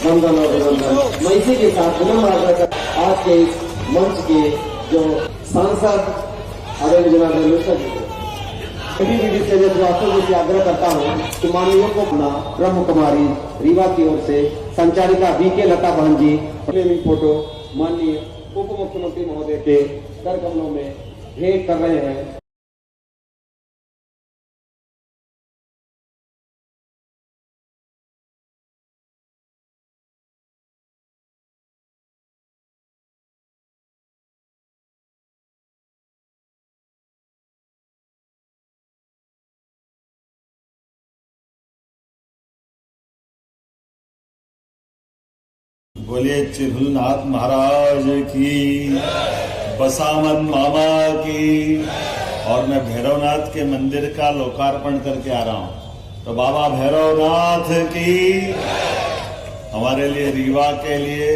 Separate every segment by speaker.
Speaker 1: वंदन और अभिनंदन। मैं इसी के साथ विनम्र आग्रह कर आज के इस मंच के जो सांसद आदरणीय जनार्दन मिश्रा जी से आग्रह करता हूँ कि माननीयों को अपना ब्रह्म कुमारी रीवा की ओर से संचालिका बीके लता बहन जी फोटो माननीय उप मुख्यमंत्री महोदय के कर कमलों में भेंट कर रहे हैं।
Speaker 2: बोलिए चिरहुलनाथ महाराज की, बसामन मामा की। और मैं भैरवनाथ के मंदिर का लोकार्पण करके आ रहा हूं, तो बाबा भैरवनाथ की। हमारे लिए, रीवा के लिए,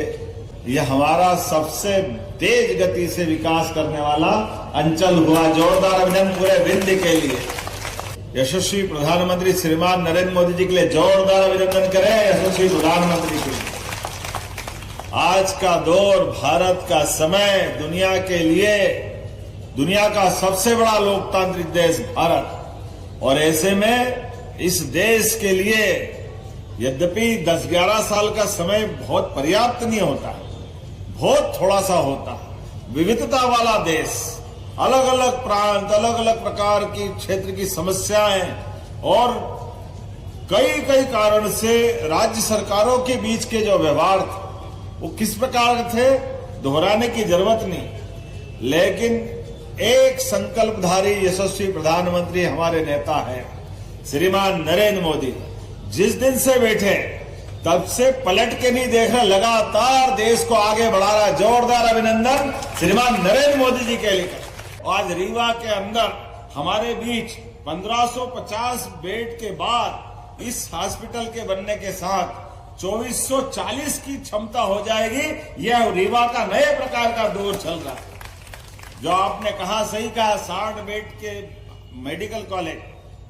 Speaker 2: यह हमारा सबसे तेज गति से विकास करने वाला अंचल हुआ। जोरदार अभिनंदन पूरे विंध्य के लिए। यशस्वी प्रधानमंत्री श्रीमान नरेंद्र मोदी जी के लिए जोरदार अभिनंदन करें। यशस्वी प्रधानमंत्री के लिए। आज का दौर, भारत का समय, दुनिया के लिए, दुनिया का सबसे बड़ा लोकतांत्रिक देश भारत, और ऐसे में इस देश के लिए यद्यपि 10-11 साल का समय बहुत पर्याप्त नहीं होता, बहुत थोड़ा सा होता। विविधता वाला देश, अलग अलग प्रांत, अलग अलग प्रकार की क्षेत्र की समस्याएं और कई कई कारण से राज्य सरकारों के बीच के जो व्यवहार थे वो किस प्रकार थे, दोहराने की जरूरत नहीं। लेकिन एक संकल्पधारी यशस्वी प्रधानमंत्री हमारे नेता है श्रीमान नरेंद्र मोदी। जिस दिन से बैठे तब से पलट के नहीं देख रहा, लगातार देश को आगे बढ़ा रहा। जोरदार अभिनंदन श्रीमान नरेंद्र मोदी जी के लिए। आज रीवा के अंदर हमारे बीच 1550 बेड के बाद इस हॉस्पिटल के बनने के साथ 2440 की क्षमता हो जाएगी। यह रीवा का नए प्रकार का दौर चल रहा है। जो आपने कहा, सही कहा, 60 बेड के मेडिकल कॉलेज,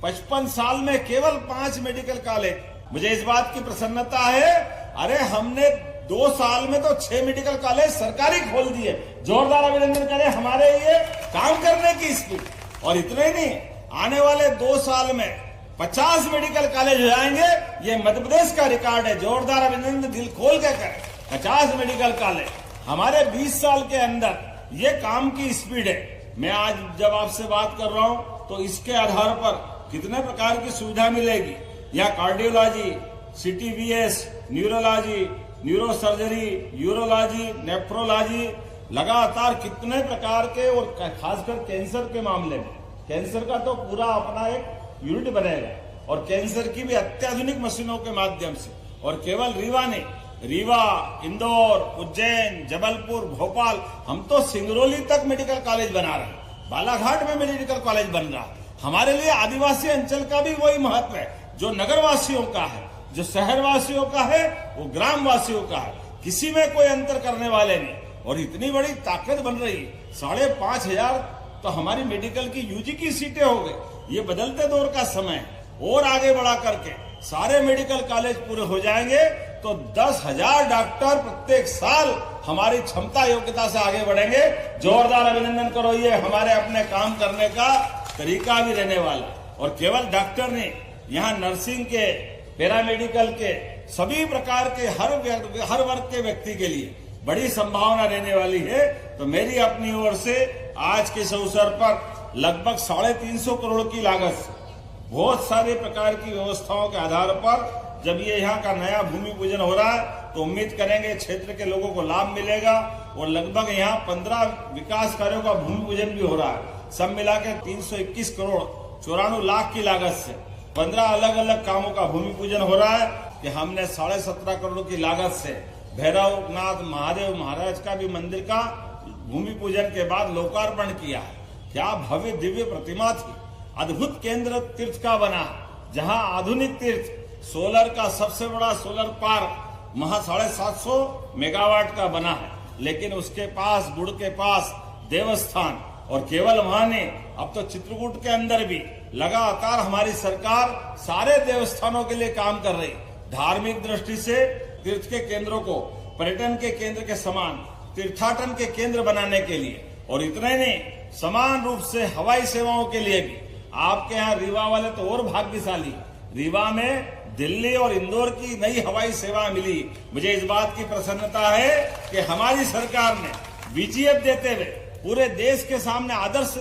Speaker 2: 55 साल में केवल 5 मेडिकल कॉलेज। मुझे इस बात की प्रसन्नता है, अरे हमने 2 साल में तो 6 मेडिकल कॉलेज सरकारी खोल दिए। जोरदार अभिनंदन करें हमारे ये काम करने की स्पीड। और इतने नहीं, आने वाले 2 साल में 50 मेडिकल कॉलेज हो जाएंगे। ये मध्य प्रदेश का रिकॉर्ड है। जोरदार अभिनंदन, दिल खोल के करें। 50 मेडिकल कॉलेज हमारे 20 साल के अंदर, ये काम की स्पीड है। मैं आज जब आपसे बात कर रहा हूं तो इसके आधार पर कितने प्रकार की सुविधा मिलेगी। यहाँ cardiology, CTVS, neurology, neurosurgery, urology, nephrology, लगातार कितने प्रकार के, और खासकर कैंसर के मामले में, कैंसर का तो पूरा अपना एक यूनिट बनेगा, और कैंसर की भी अत्याधुनिक मशीनों के माध्यम से। और केवल रीवा नहीं, रीवा, इंदौर, उज्जैन, जबलपुर, भोपाल, हम तो सिंगरौली तक मेडिकल कॉलेज बना रहे हैं। बालाघाट में मेडिकल कॉलेज बन रहा है। हमारे लिए आदिवासी अंचल का भी वही महत्व है जो नगरवासियों का है, जो शहरवासियों का है वो ग्रामवासियों का है। किसी में कोई अंतर करने वाले नहीं। और इतनी बड़ी ताकत बन रही, 5,500 तो हमारी मेडिकल की यूजी की सीटें हो गई। ये बदलते दौर का समय है। और आगे बढ़ा करके सारे मेडिकल कॉलेज पूरे हो जाएंगे तो 10,000 डॉक्टर प्रत्येक साल हमारी क्षमता योग्यता से आगे बढ़ेंगे। जोरदार अभिनंदन करो। ये हमारे अपने काम करने का तरीका भी रहने वाला। और केवल डॉक्टर नहीं, यहाँ नर्सिंग के, पैरामेडिकल के, सभी प्रकार के हर वर्ग के व्यक्ति के लिए बड़ी संभावना रहने वाली है। तो मेरी अपनी ओर से आज के इस अवसर पर लगभग 350 करोड़ की लागत से बहुत सारे प्रकार की व्यवस्थाओं के आधार पर जब ये यहाँ का नया भूमि पूजन हो रहा है तो उम्मीद करेंगे क्षेत्र के लोगों को लाभ मिलेगा। और लगभग यहाँ 15 विकास कार्यों का भूमि पूजन भी हो रहा है। सब मिला के 321 करोड़ 94 लाख की लागत से 15 अलग अलग कामों का भूमि पूजन हो रहा है। कि हमने 17.5 करोड़ की लागत से भैरवनाथ महादेव महाराज का भी मंदिर का भूमि पूजन के बाद लोकार्पण किया है। क्या भव्य दिव्य प्रतिमा थी। अद्भुत केंद्र तीर्थ का बना, जहां आधुनिक तीर्थ, सोलर का सबसे बड़ा सोलर पार्क महा 750 मेगावाट का बना है। लेकिन उसके पास, गुड़ के पास देवस्थान, और केवल वहां नहीं, अब तो चित्रकूट के अंदर भी लगातार हमारी सरकार सारे देवस्थानों के लिए काम कर रही। धार्मिक दृष्टि से तीर्थ के केंद्रों को पर्यटन के केंद्र के समान तीर्थाटन के केंद्र बनाने के लिए, और इतना ही नहीं, समान रूप से हवाई सेवाओं के लिए भी आपके यहाँ रीवा वाले तो और भाग्यशाली। रीवा में दिल्ली और इंदौर की नई हवाई सेवा मिली। मुझे इस बात की प्रसन्नता है कि हमारी सरकार ने VGF देते हुए पूरे देश के सामने आदर्श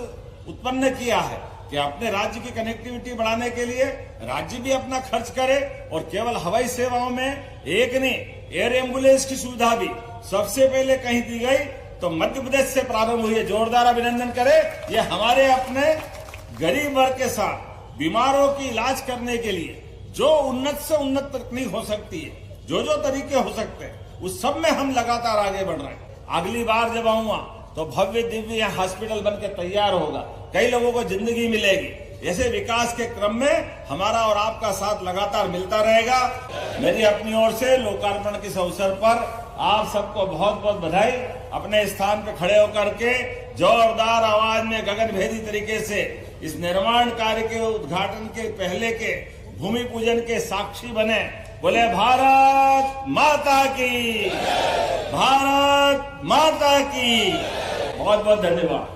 Speaker 2: उत्पन्न किया है कि अपने राज्य की कनेक्टिविटी बढ़ाने के लिए राज्य भी अपना खर्च करे, और केवल हवाई सेवाओं में एक नहीं, एयर एम्बुलेंस की सुविधा भी सबसे पहले कहीं दी गई तो मध्य प्रदेश से प्रारंभ हुई है। जोरदार अभिनंदन करें। ये हमारे अपने गरीब वर्ग के साथ बीमारों की इलाज करने के लिए जो उन्नत से उन्नत तकनीक हो सकती है, जो तरीके हो सकते हैं, उस सब में हम लगातार आगे बढ़ रहे हैं। अगली बार जब आऊंगा तो भव्य दिव्य यहाँ हॉस्पिटल बन के तैयार होगा, कई लोगों को जिंदगी मिलेगी। ऐसे विकास के क्रम में हमारा और आपका साथ लगातार मिलता रहेगा। मेरी अपनी ओर से लोकार्पण के इस अवसर पर आप सबको बहुत बहुत बधाई। अपने स्थान पर खड़े होकर के जोरदार आवाज में गगनभेदी तरीके से इस निर्माण कार्य के उद्घाटन के पहले के भूमि पूजन के साक्षी बने। बोले भारत माता की, भारत माता की। बहुत बहुत धन्यवाद।